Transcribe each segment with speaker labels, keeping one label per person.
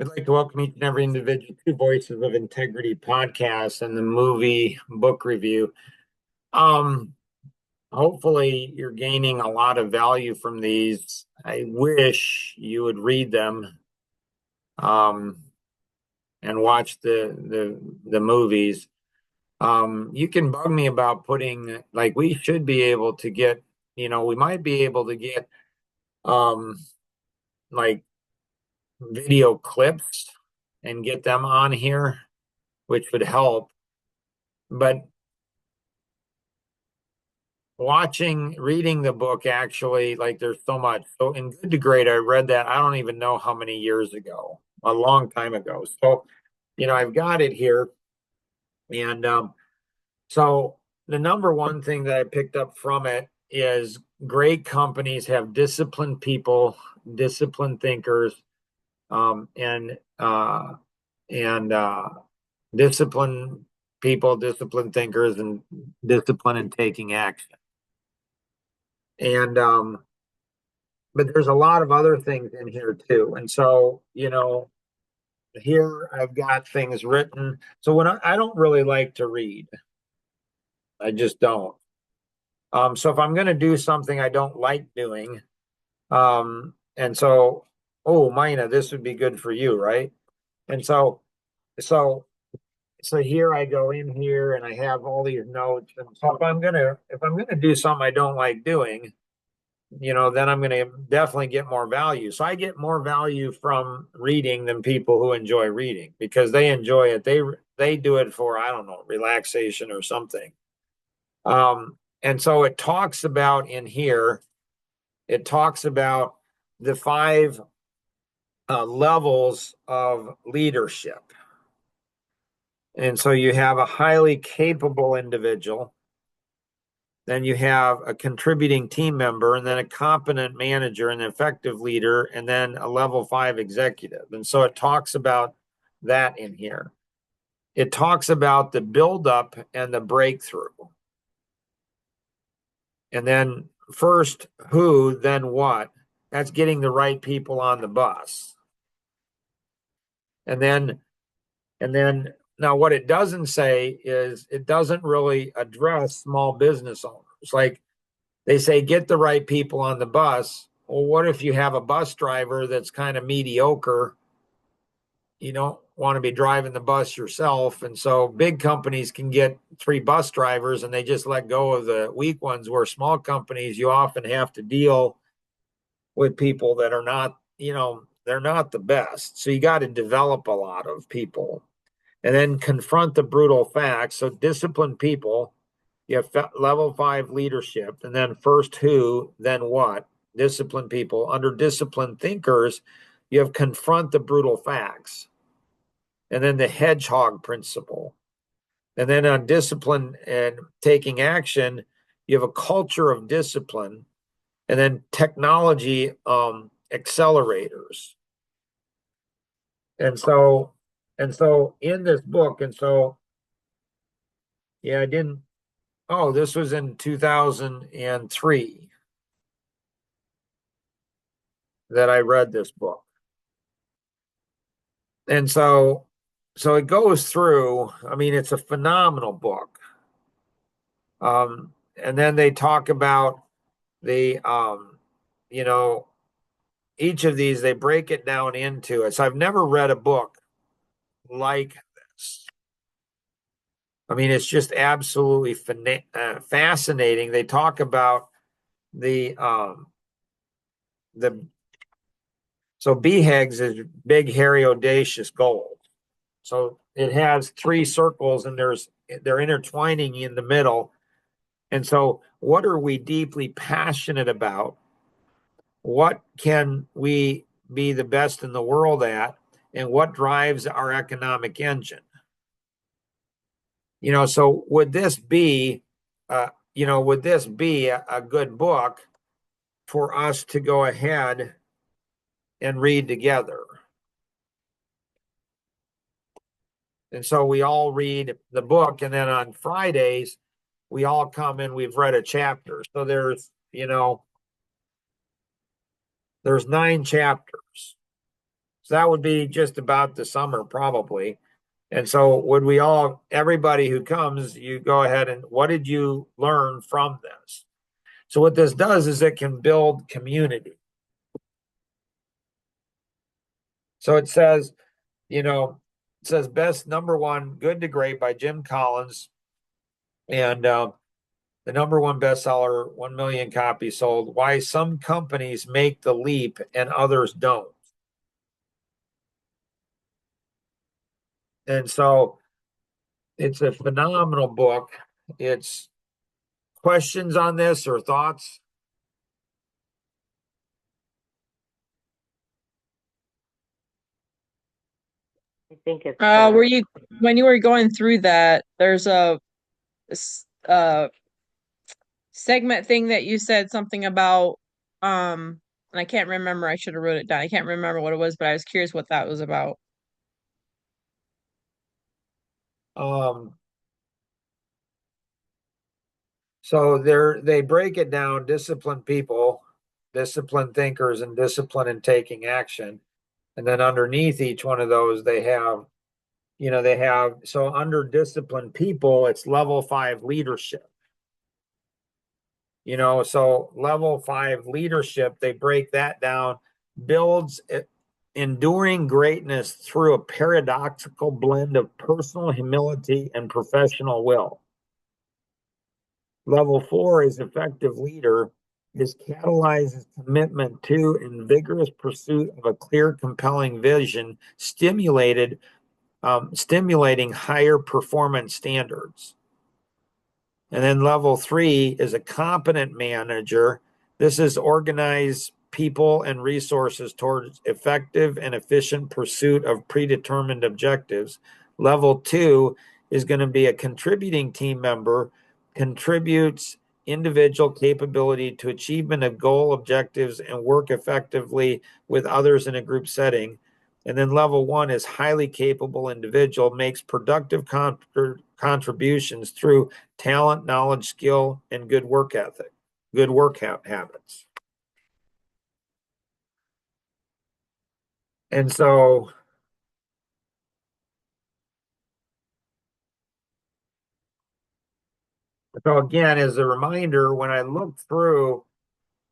Speaker 1: I'd like to welcome each and every individual to Voices of Integrity podcast and the movie book review. Um, Hopefully you're gaining a lot of value from these. I wish you would read them um, and watch the movies. You can bug me about putting like we should be able to get, we might be able to get um, like video clips and get them on here, which would help. But reading the book actually, like there's so much. So in Good to Great, I read that I don't even know how many years ago, a long time ago. So, I've got it here. And so the number one thing that I picked up from it is great companies have disciplined people, disciplined thinkers, and disciplined people, disciplined thinkers, and discipline in taking action. And but there's a lot of other things in here too. And so, here I've got things written. So when I don't really like to read, I just don't. So if I'm going to do something I don't like doing, and so, oh, Mina, this would be good for you, right? And so, so here I go in here and I have all these notes. And so if I'm gonna do something I don't like doing, then I'm going to definitely get more value. So I get more value from reading than people who enjoy reading because they enjoy it. They do it for, I don't know, relaxation or something. And so it talks about in here, it talks about the five levels of leadership. And so you have a highly capable individual, then you have a contributing team member, and then a competent manager, and an effective leader, and then a level 5 executive. And so it talks about that in here. It talks about the buildup and the breakthrough. And then first who, then what. That's getting the right people on the bus. And then now what it doesn't say is it doesn't really address small business owners. Like they say, get the right people on the bus. Well, what if you have a bus driver that's kind of mediocre? You don't want to be driving the bus yourself. And so big companies can get 3 bus drivers and they just let go of the weak ones, where small companies, you often have to deal with people that are not, they're not the best. So you got to develop a lot of people and then confront the brutal facts. So discipline people. You have level 5 leadership, and then first who, then what. Discipline people. Under disciplined thinkers, you have confront the brutal facts, and then the hedgehog principle. And then on discipline and taking action, you have a culture of discipline, and then technology accelerators. And so, in this book, and so, yeah, I didn't. Oh, this was in 2003 that I read this book. And so it goes through, I mean, it's a phenomenal book. And then they talk about the you know, each of these, they break it down into it. So I've never read a book like this. I mean, it's just absolutely fascinating. They talk about the the so BHAGs is big, hairy, audacious goals. So it has 3 circles and they're intertwining in the middle. And so what are we deeply passionate about? What can we be the best in the world at? And what drives our economic engine? So would this be a good book for us to go ahead and read together? And so we all read the book, and then on Fridays, we all come in, we've read a chapter. So there's 9 chapters. So that would be just about the summer, probably. And so, everybody who comes, you go ahead and what did you learn from this? So, what this does is it can build community. So, it says best number one, Good to Great by Jim Collins. And the number one bestseller, 1 million copies sold. Why some companies make the leap and others don't. And so it's a phenomenal book. It's questions on this or thoughts?
Speaker 2: I think it's
Speaker 3: Were you when you were going through that, there's a segment thing that you said something about and I can't remember, I should have wrote it down. I can't remember what it was, but I was curious what that was about.
Speaker 1: Um, so they break it down, disciplined people, disciplined thinkers, and discipline in taking action. And then underneath each one of those, so under disciplined people, it's level 5 leadership. So level 5 leadership, they break that down, builds enduring greatness through a paradoxical blend of personal humility and professional will. Level 4 is effective leader, is catalyzes commitment to and vigorous pursuit of a clear, compelling vision, stimulating higher performance standards. And then level 3 is a competent manager. This is organize people and resources towards effective and efficient pursuit of predetermined objectives. Level 2 is going to be a contributing team member, contributes individual capability to achievement of goal objectives and work effectively with others in a group setting. And then level 1 is highly capable individual, makes productive contributions through talent, knowledge, skill, and good work ethic, good work habits. And so again, as a reminder, when I looked through,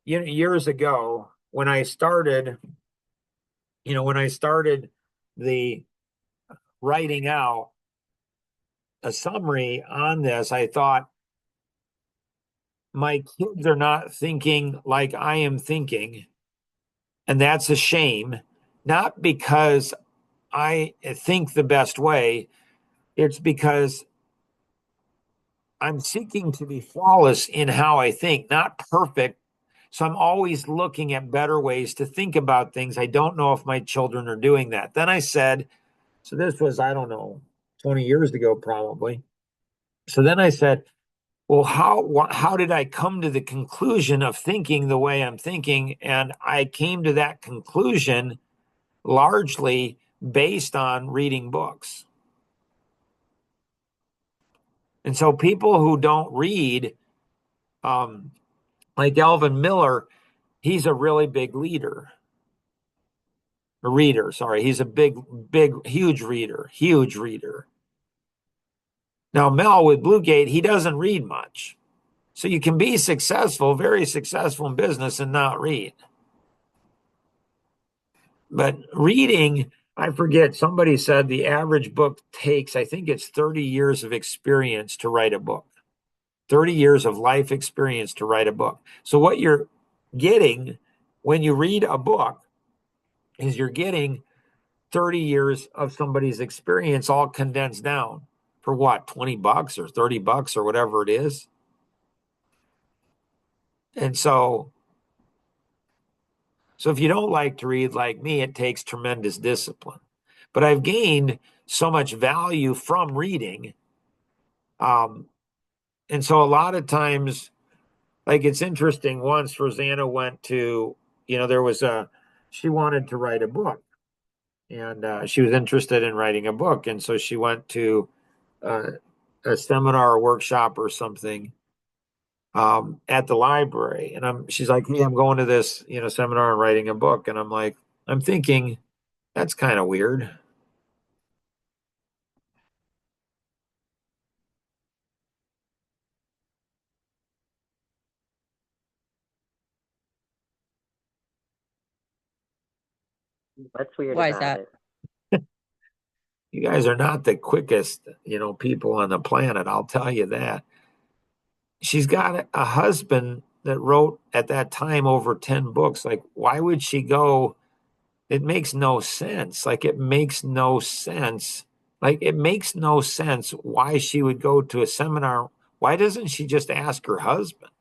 Speaker 1: years ago, when I started the writing out a summary on this, I thought my kids are not thinking like I am thinking. And that's a shame, not because I think the best way, it's because I'm seeking to be flawless in how I think, not perfect. So I'm always looking at better ways to think about things. I don't know if my children are doing that. Then I said, so this was, I don't know, 20 years ago, probably. So then I said, well, how did I come to the conclusion of thinking the way I'm thinking? And I came to that conclusion largely based on reading books. And so people who don't read, like Alvin Miller, he's a really big reader. Sorry, he's a huge reader. Now, Mel with Bluegate, he doesn't read much. So you can be successful, very successful in business and not read. But reading, I forget, somebody said the average book takes, I think it's 30 years of experience to write a book. 30 years of life experience to write a book. So what you're getting when you read a book is you're getting 30 years of somebody's experience all condensed down for what, $20 or $30 or whatever it is. And so if you don't like to read like me, it takes tremendous discipline. But I've gained so much value from reading. And so a lot of times, like it's interesting, once Rosanna went to, she wanted to write a book and she was interested in writing a book. And so she went to uh, a seminar or workshop or something at the library. And she's like, hey, I'm going to this, seminar and writing a book. And I'm like, I'm thinking, That's kind of weird.
Speaker 2: What's weird
Speaker 3: Why is
Speaker 2: about
Speaker 3: that?
Speaker 2: it?
Speaker 1: You guys are not the quickest, people on the planet. I'll tell you that. She's got a husband that wrote at that time over 10 books. Like, why would she go? It makes no sense. Like, it makes no sense. Like, it makes no sense why she would go to a seminar. Why doesn't she just ask her husband?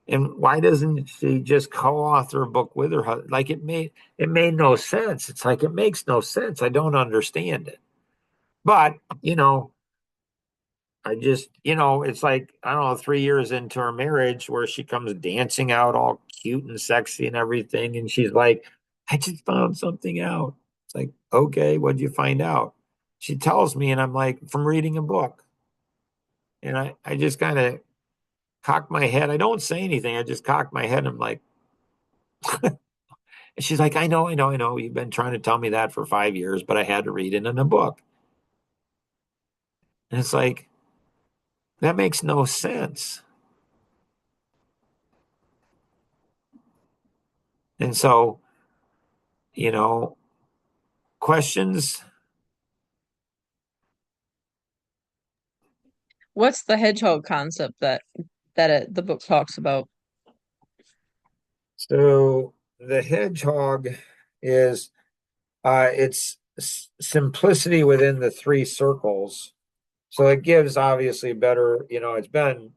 Speaker 1: And why doesn't she just co-author a book with her husband? Like, it made no sense. It's like, it makes no sense. I don't understand it. But, I just, it's like, I don't know, 3 years into her marriage where she comes dancing out all cute and sexy and everything. And she's like, I just found something out. It's like, okay, what'd you find out? She tells me, and I'm like, from reading a book. And I just kind of cock my head. I don't say anything. I just cock my head. And I'm like, and she's like, I know, I know, I know. You've been trying to tell me that for 5 years, but I had to read it in a book. And it's like, that makes no sense. And so, you know, questions.
Speaker 3: What's the hedgehog concept that the book talks about?
Speaker 1: So the hedgehog is it's simplicity within the three circles. So it gives obviously better, it's been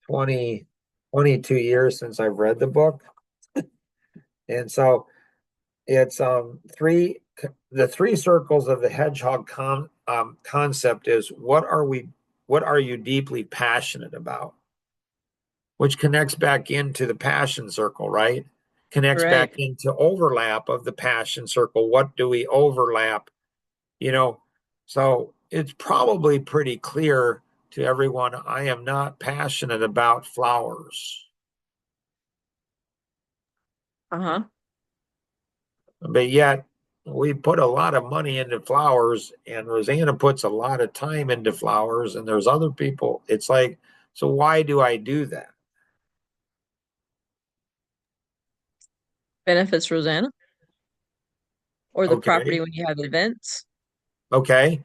Speaker 1: 20, 22 years since I've read the book. And so it's the three circles of the hedgehog concept is what are you deeply passionate about? Which connects back into the passion circle, right? Connects
Speaker 3: Right.
Speaker 1: back into overlap of the passion circle. What do we overlap? You know, so it's probably pretty clear to everyone I am not passionate about flowers.
Speaker 3: Uh-huh.
Speaker 1: But yet we put a lot of money into flowers, and Rosanna puts a lot of time into flowers, and there's other people. It's like, so why do I do that?
Speaker 3: Benefits Rosanna or the
Speaker 1: Okay.
Speaker 3: property when you have events.
Speaker 1: Okay.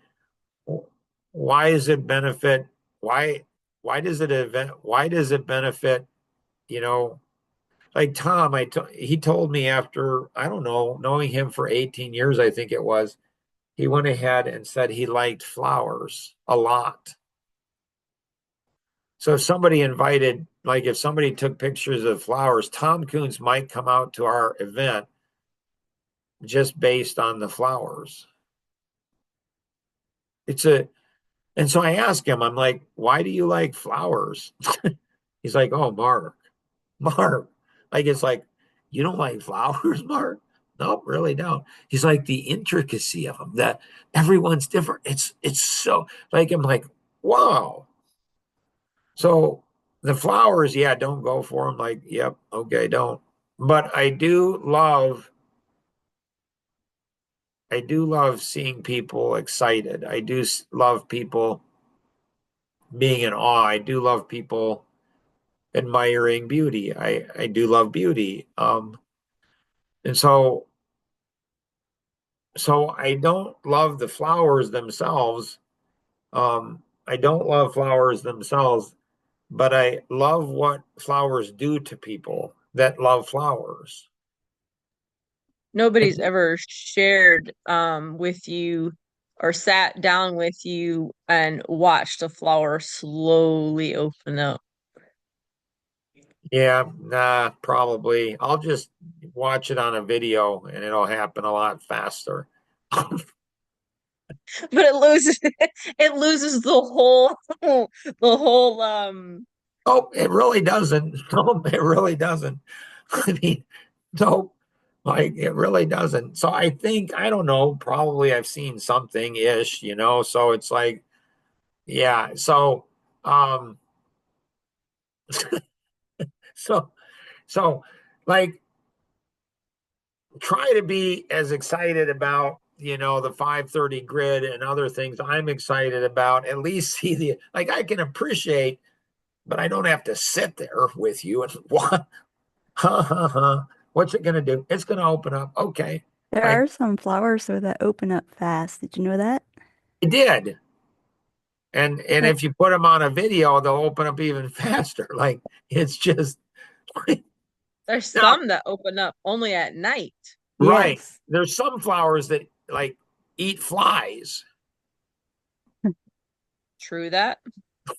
Speaker 1: Why does it benefit? Why why does it benefit, you know, like Tom, he told me after, I don't know, knowing him for 18 years, I think it was, he went ahead and said he liked flowers a lot. So if somebody invited, like if somebody took pictures of flowers, Tom Coons might come out to our event just based on the flowers. It's a, and so I asked him, I'm like, why do you like flowers? He's like, oh, Mark. Like, it's like, you don't like flowers, Mark? Nope, really don't. He's like, the intricacy of them, that everyone's different. It's so, like, I'm like, wow. So the flowers, yeah, don't go for them. Like, yep, okay, don't. But I do love seeing people excited. I do love people being in awe. I do love people admiring beauty. I do love beauty. And so I don't love the flowers themselves. I don't love flowers themselves, but I love what flowers do to people that love flowers.
Speaker 3: Nobody's ever shared with you or sat down with you and watched a flower slowly open up.
Speaker 1: Yeah, nah, probably. I'll just watch it on a video and it'll happen a lot faster.
Speaker 3: But it loses it loses the whole the whole
Speaker 1: Oh, it really doesn't. No, it really doesn't. I mean, no, like it really doesn't. So I think, I don't know, probably I've seen something ish, so it's like, yeah. So, um, So, so like try to be as excited about, the 530 grid and other things I'm excited about. At least see like I can appreciate, but I don't have to sit there with you and what, what's it going to do? It's going to open up. Okay.
Speaker 4: There
Speaker 1: I,
Speaker 4: are some flowers though that open up fast. Did you know that?
Speaker 1: I did. And
Speaker 4: Like,
Speaker 1: if you put them on a video, they'll open up even faster. Like it's just
Speaker 3: There's
Speaker 1: now,
Speaker 3: some that open up only at night.
Speaker 1: right.
Speaker 4: yes.
Speaker 1: There's some flowers that like eat flies,
Speaker 3: True that.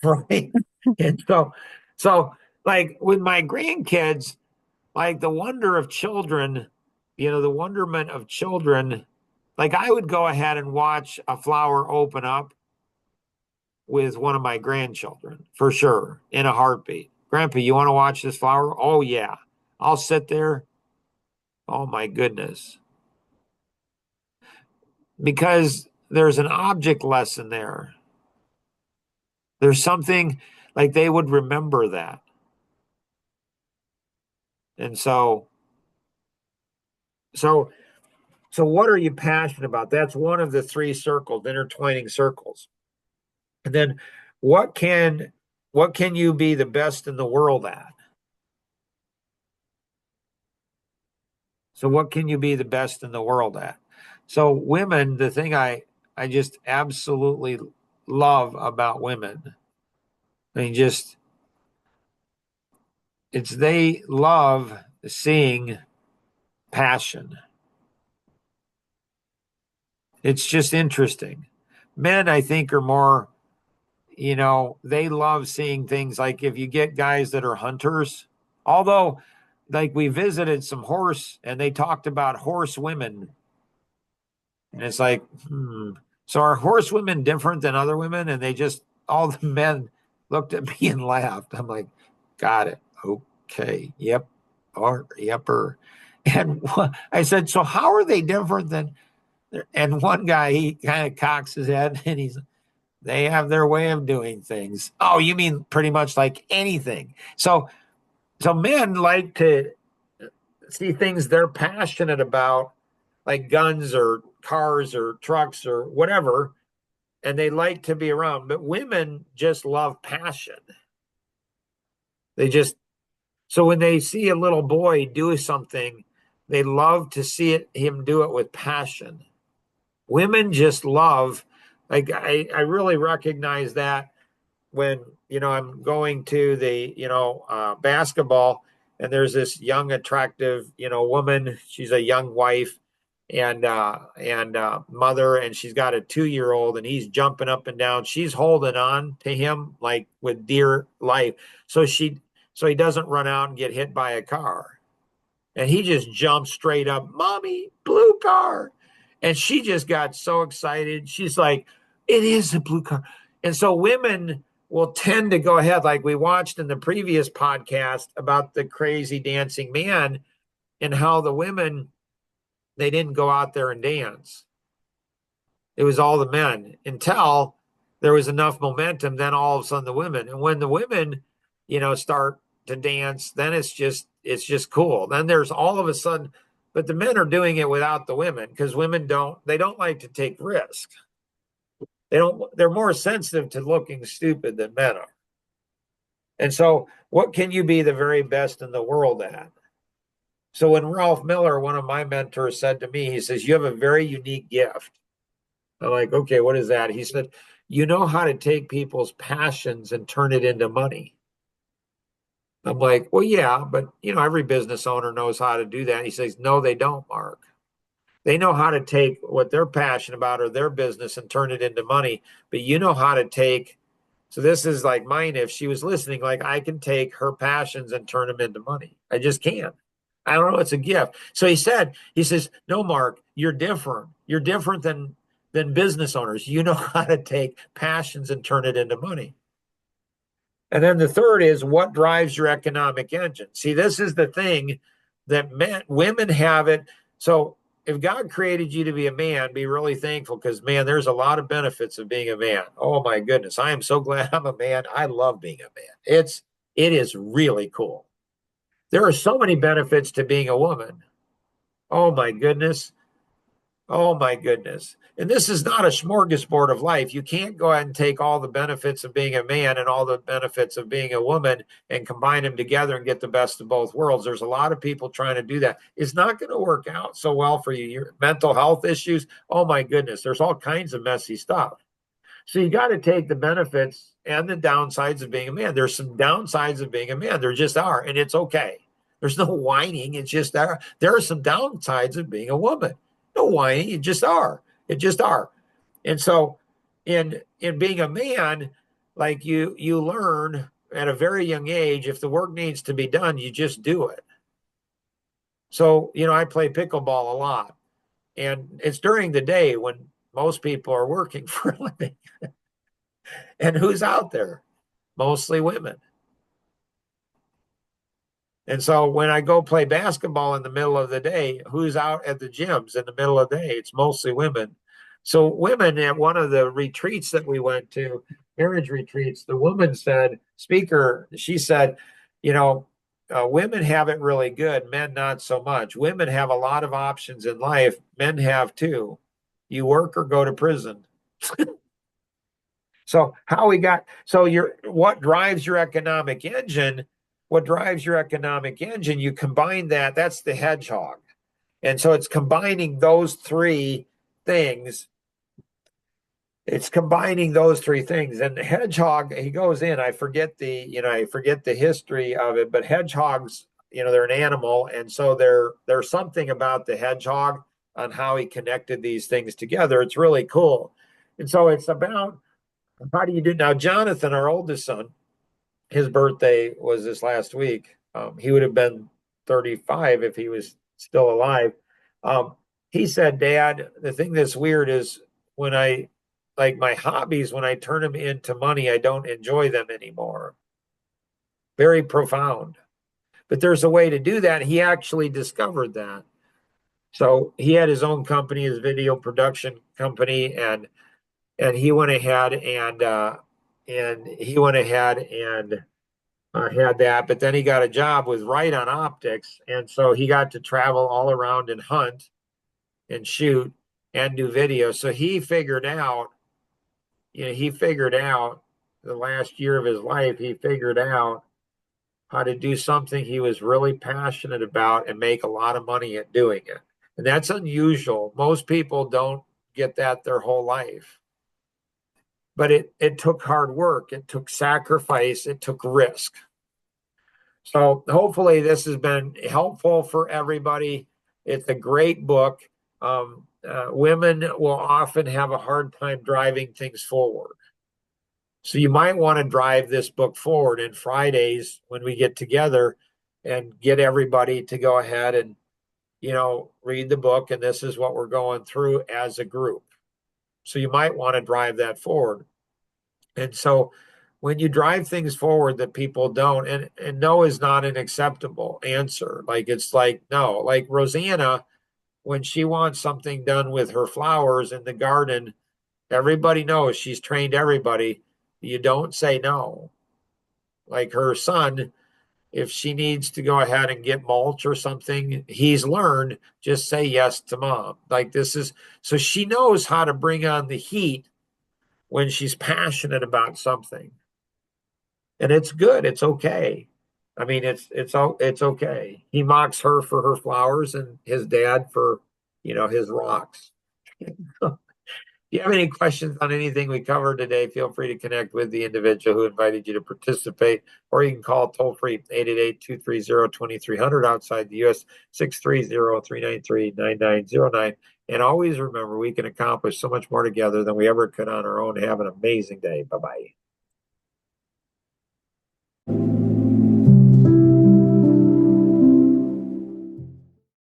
Speaker 1: right? And so like with my grandkids, like the wonder of children, the wonderment of children, like I would go ahead and watch a flower open up with one of my grandchildren for sure in a heartbeat. Grandpa, you want to watch this flower? Oh, yeah. I'll sit there. Oh, my goodness. Because there's an object lesson there. There's something like they would remember that. And so, so what are you passionate about? That's one of the three circles, intertwining circles. And then what can you be the best in the world at? So what can you be the best in the world at? So women, the thing I just absolutely love about women, I mean just it's they love seeing passion. It's just interesting. Men, I think, are more, they love seeing things like if you get guys that are hunters, although like we visited some horse and they talked about horse women. And it's like, so are horse women different than other women? And all the men looked at me and laughed. I'm like, got it. Okay. Yep. Or, yepper. And I said, so how are they different than, and one guy, he kind of cocks his head and they have their way of doing things. Oh, you mean pretty much like anything. So men like to see things they're passionate about, like guns or cars or trucks or whatever, and they like to be around. But women just love passion. They just, so when they see a little boy do something, they love to see him do it with passion. Women just love, like, I really recognize that when, I'm going to the, basketball and there's this young, attractive, woman, she's a young wife and mother, and she's got a 2-year old and he's jumping up and down. She's holding on to him like with dear life. So he doesn't run out and get hit by a car. And he just jumps straight up, Mommy, blue car. And she just got so excited. She's like, it is a blue car. And so women will tend to go ahead, like we watched in the previous podcast about the crazy dancing man and how the women, they didn't go out there and dance. It was all the men until there was enough momentum. Then all of a sudden the women, and when the women, start to dance, then it's just cool. Then there's all of a sudden, but the men are doing it without the women because women they don't like to take risk. They're more sensitive to looking stupid than men are. And so what can you be the very best in the world at? So when Ralph Miller, one of my mentors, said to me, he says, you have a very unique gift. I'm like, okay, what is that? He said, you know how to take people's passions and turn it into money. I'm like, well, yeah, but every business owner knows how to do that. He says, no, they don't, Mark. They know how to take what they're passionate about or their business and turn it into money. But you know how to take, so this is like mine. If she was listening, like I can take her passions and turn them into money. I just can't. I don't know. It's a gift. So he says, no, Mark, you're different. You're different than business owners. You know how to take passions and turn it into money. And then the third is what drives your economic engine. See, this is the thing that women have it. So if God created you to be a man, be really thankful because, man, there's a lot of benefits of being a man. Oh, my goodness. I am so glad I'm a man. I love being a man. It is really cool. There are so many benefits to being a woman. Oh my goodness. Oh my goodness. And this is not a smorgasbord of life. You can't go ahead and take all the benefits of being a man and all the benefits of being a woman and combine them together and get the best of both worlds. There's a lot of people trying to do that. It's not going to work out so well for you. Your mental health issues. Oh my goodness. There's all kinds of messy stuff. So you got to take the benefits and the downsides of being a man. There's some downsides of being a man. There just are, and it's okay. There's no whining. It's just there. There are some downsides of being a woman. No whining. It just are. It just are. And so in being a man, like you learn at a very young age, if the work needs to be done, you just do it. So, I play pickleball a lot, and it's during the day when most people are working for a living. And who's out there? Mostly women. And so when I go play basketball in the middle of the day, who's out at the gyms in the middle of the day? It's mostly women. So women, at one of the retreats that we went to, marriage retreats, the woman said, she said, women have it really good, men not so much. Women have a lot of options in life. Men have too. You work or go to prison. So what drives your economic engine? What drives your economic engine? You combine that's the hedgehog. And so it's combining those three things. It's combining those three things. And the hedgehog, he goes in, I forget the history of it, but hedgehogs, they're an animal. And so there's something about the hedgehog on how he connected these things together. It's really cool. And so it's about, how do you do now? Jonathan, our oldest son, his birthday was this last week. He would have been 35 if he was still alive. He said, Dad, the thing that's weird is when my hobbies, when I turn them into money, I don't enjoy them anymore. Very profound. But there's a way to do that. He actually discovered that. So he had his own company, his video production company, and he went ahead and had that, but then he got a job with Right on Optics, and so he got to travel all around and hunt and shoot and do video. So he figured out the last year of his life, he figured out how to do something he was really passionate about and make a lot of money at doing it. And that's unusual. Most people don't get that their whole life. But it took hard work, it took sacrifice, it took risk. So hopefully this has been helpful for everybody. It's a great book. Women will often have a hard time driving things forward. So you might want to drive this book forward. And Fridays, when we get together and get everybody to go ahead and, read the book, and this is what we're going through as a group. So you might want to drive that forward. And so when you drive things forward that people don't, and no is not an acceptable answer. It's like no. Like Rosanna, when she wants something done with her flowers in the garden, everybody knows, she's trained everybody. You don't say no. Like her son, if she needs to go ahead and get mulch or something, he's learned, just say yes to mom. So she knows how to bring on the heat when she's passionate about something. And it's good. It's okay. I mean, it's okay. He mocks her for her flowers and his dad for, his rocks. If you have any questions on anything we covered today, feel free to connect with the individual who invited you to participate, or you can call toll-free 888-230-2300 outside the U.S. 630-393-9909. And always remember, we can accomplish so much more together than we ever could on our own. Have an amazing day. Bye-bye.